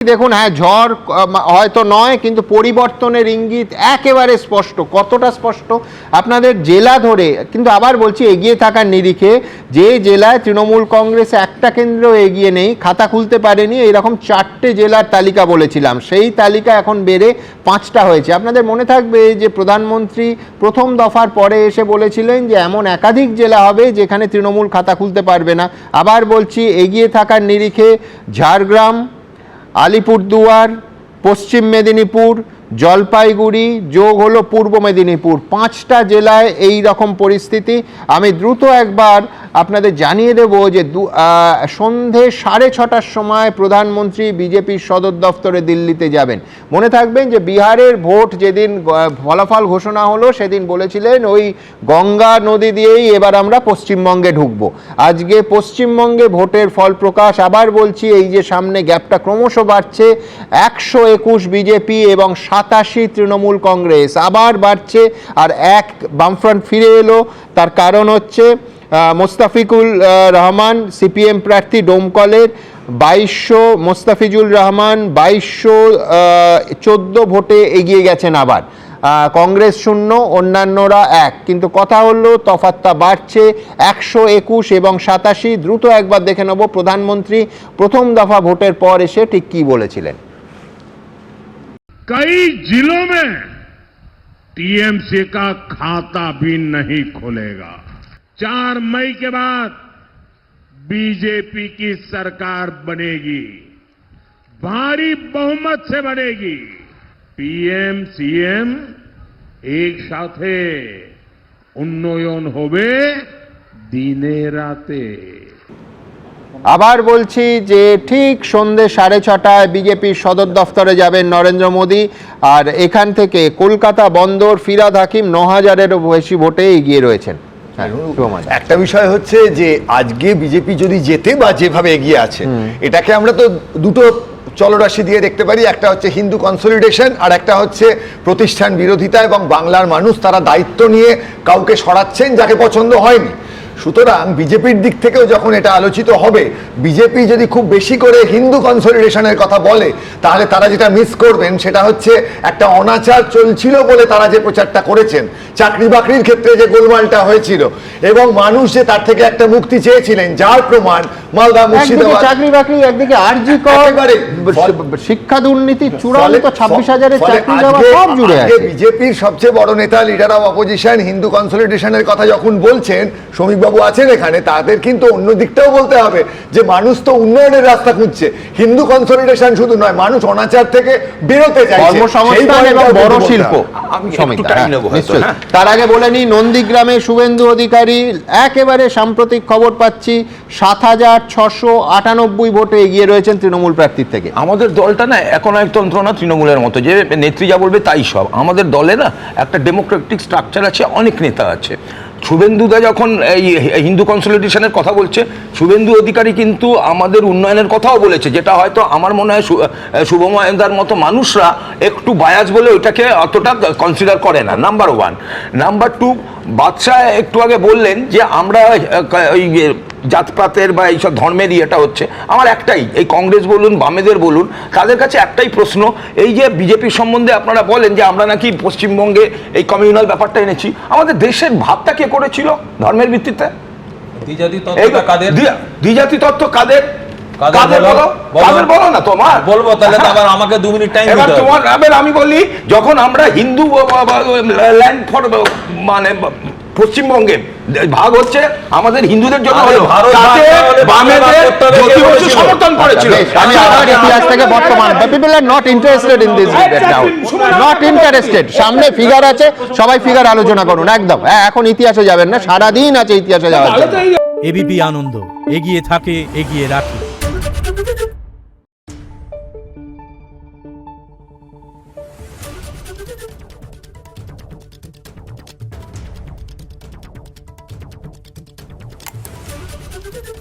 দেখুন, হ্যাঁ ঝড় হয়তো নয়, কিন্তু পরিবর্তনের ইঙ্গিত একেবারে স্পষ্ট। কতটা স্পষ্ট আপনাদের জেলা ধরে, কিন্তু আবার বলছি এগিয়ে থাকার নিরিখে যে জেলায় তৃণমূল কংগ্রেস একটা কেন্দ্র এগিয়ে নেই, খাতা খুলতে পারেনি, এইরকম 4টে জেলার তালিকা বলেছিলাম, সেই তালিকা এখন বেড়ে 5টা হয়েছে। আপনাদের মনে থাকবে যে প্রধানমন্ত্রী প্রথম দফার পরে এসে বলেছিলেন যে এমন একাধিক জেলা হবে যেখানে তৃণমূল খাতা খুলতে পারবে না। আবার বলছি এগিয়ে থাকার নিরিখে ঝাড়গ্রাম, আলিপুরদুয়ার, পশ্চিম মেদিনীপুর, জলপাইগুড়ি যোগ হলো পূর্ব মেদিনীপুর, 5টা জেলায় এই রকম পরিস্থিতি। আমি দ্রুত একবার আপনাদের জানিয়ে দেব যে সন্ধে 6:30টার সময় প্রধানমন্ত্রী বিজেপির সদর দফতরে দিল্লিতে যাবেন। মনে থাকবেন যে বিহারের ভোট যেদিন ফলাফল ঘোষণা হলো সেদিন বলেছিলেন ওই গঙ্গা নদী দিয়েই এবার আমরা পশ্চিমবঙ্গে ঢুকবো। আজকে পশ্চিমবঙ্গে ভোটের ফল প্রকাশ। আবার বলছি এই যে সামনে গ্যাপটা ক্রমশ বাড়ছে, 121 বিজেপি এবং 87 তৃণমূল কংগ্রেস, আবার বাড়ছে। আর এক বামফ্রন্ট ফিরে এলো, তার কারণ হচ্ছে মোস্তাফিকুল রহমান সিপিএম প্রার্থী ডোমকলের 2200, মোস্তাফিজুর রহমান 2214 ভোটে এগিয়ে গেছেন। আবার কংগ্রেস 0, অন্যান্যরা 1, কিন্তু কথা হলো তফাৎটা বাড়ছে 121 এবং 87। দ্রুত একবার দেখে নেব প্রধানমন্ত্রী প্রথম দফা ভোটের পর এসে ঠিক কি বলেছিলেন। कई जिलों में टीएमसी का खाता भी नहीं खुलेगा। 4 मई के बाद बीजेपी की सरकार बनेगी, भारी बहुमत से बनेगी। पीएम सीएम एक साथे उन्नयन होबे दिने राते। আবার বলছি যে ঠিক সন্ধ্যে 6:30টায় বিজেপির সদর দফতরে যাবেন নরেন্দ্র মোদী। আর এখান থেকে কলকাতা বন্দর ফিরহাদ হাকিম 9000-এরও বেশি ভোটে এগিয়ে রয়েছেন। একটা বিষয় হচ্ছে যে আজকে বিজেপি যদি জেতে বা যেভাবে এগিয়ে আছে, এটাকে আমরা তো দুটো চলরাশি দিয়ে দেখতে পারি। একটা হচ্ছে হিন্দু কনসলিডেশন, আর একটা হচ্ছে প্রতিষ্ঠান বিরোধিতা, এবং বাংলার মানুষ তারা দায়িত্ব নিয়ে কাউকে সরাচ্ছেন যাকে পছন্দ হয়নি। সুতরাং বিজেপির দিক থেকেও যখন এটা আলোচিত হবে, বিজেপি যদি খুব বেশি করে হিন্দু কনসলিডেশনের কথা বলে, তাহলে তারা যেটা মিস করবেন সেটা হচ্ছে একটা অনাচার চলছিল বলে তারা যে প্রচারটা করেছেন, চাকরি বাকরির ক্ষেত্রে যে গোলমালটা হয়েছিল, এবং মানুষ যে তার থেকে একটা মুক্তি চেয়েছিলেন, যার প্রমাণ মালদা মুর্শিদাবাদ। চাকরি বাকরি একদিকে, আরজি শিক্ষা দুর্নীতি চূড়ান্ত, 26,000-এর চাকরি দেওয়া সব জুড়ে আছে। বিজেপির সবচেয়ে বড় নেতা, লিডার অফ অপোজিশন, হিন্দু কনসলিডেশনের কথা যখন বলছেন, শ্রমিক বাবু আছেন এখানে, তাদের কিন্তু অন্য দিকটাও বলতে হবে যে মানুষ তো উন্নয়নের রাস্তা খুঁজছে। হিন্দু কনসলিডেশন শুধু নয়, মানুষ অনাচার থেকে বেরোতে চাইছে, কর্মসংস্থান এবং বড় শিল্প। তার আগে বলে নি, নন্দীগ্রামে শুভেন্দু অধিকারী একেবারে সাম্প্রতিক খবর পাচ্ছি 7698 ভোটে এগিয়ে রয়েছেন তৃণমূল প্রার্থীর থেকে। আমাদের দলটা না একনায়কতন্ত্র না, তৃণমূলের মতো যে নেত্রী যা বলবে তাই সব। আমাদের দলে না একটা ডেমোক্রেটিক স্ট্রাকচার আছে, অনেক নেতা আছে। শুভেন্দুদা যখন এই হিন্দু কনসলিডেশনের কথা বলছে, শুভেন্দু অধিকারী কিন্তু আমাদের উন্নয়নের কথাও বলেছে, যেটা হয়তো আমার মনে হয় শুভময়দার মতো মানুষরা একটু বায়াস বলে ওইটাকে অতটা কনসিডার করে না, নাম্বার 1। নাম্বার 2, বাদশাহ একটু আগে বললেন যে আমরা ওই জাতপাতের বা এইসব ধর্মের ইয়েটা হচ্ছে। আমার একটাই, এই কংগ্রেস বলুন বামেদের বলুন, তাদের কাছে একটাই প্রশ্ন, এই যে বিজেপির সম্বন্ধে আপনারা বলেন যে আমরা নাকি পশ্চিমবঙ্গে এই কমিউনাল ব্যাপারটা এনেছি, আমাদের দেশের ভাবটা কে করেছিল ধর্মের ভিত্তিতে? দ্বিজাতি তত্ত্ব কাদের? বলো না, তোমার বলবো তাহলে আবার আমাকে 2 মিনিট টাইম দিতে হবে। তোমার আমি বলি, যখন আমরা হিন্দু ল্যান্ড ফর মানে পশ্চিমবঙ্গে ভাগ হচ্ছে, আমাদের হিন্দুদের জন্য হলো, সমর্থন করেছিল। আমি আবার ইতিহাস থেকে বর্তমান, people are not interested in this debate now, not interested. সামনে ফিগার আছে, সবাই ফিগার আলোচনা করুন। একদম এখন ইতিহাসে যাবেন না, সারাদিন আছে ইতিহাসে যাওয়ার জন্য। এবিপি আনন্দ, এগিয়ে থাকে, এগিয়ে রাখে। Thank you.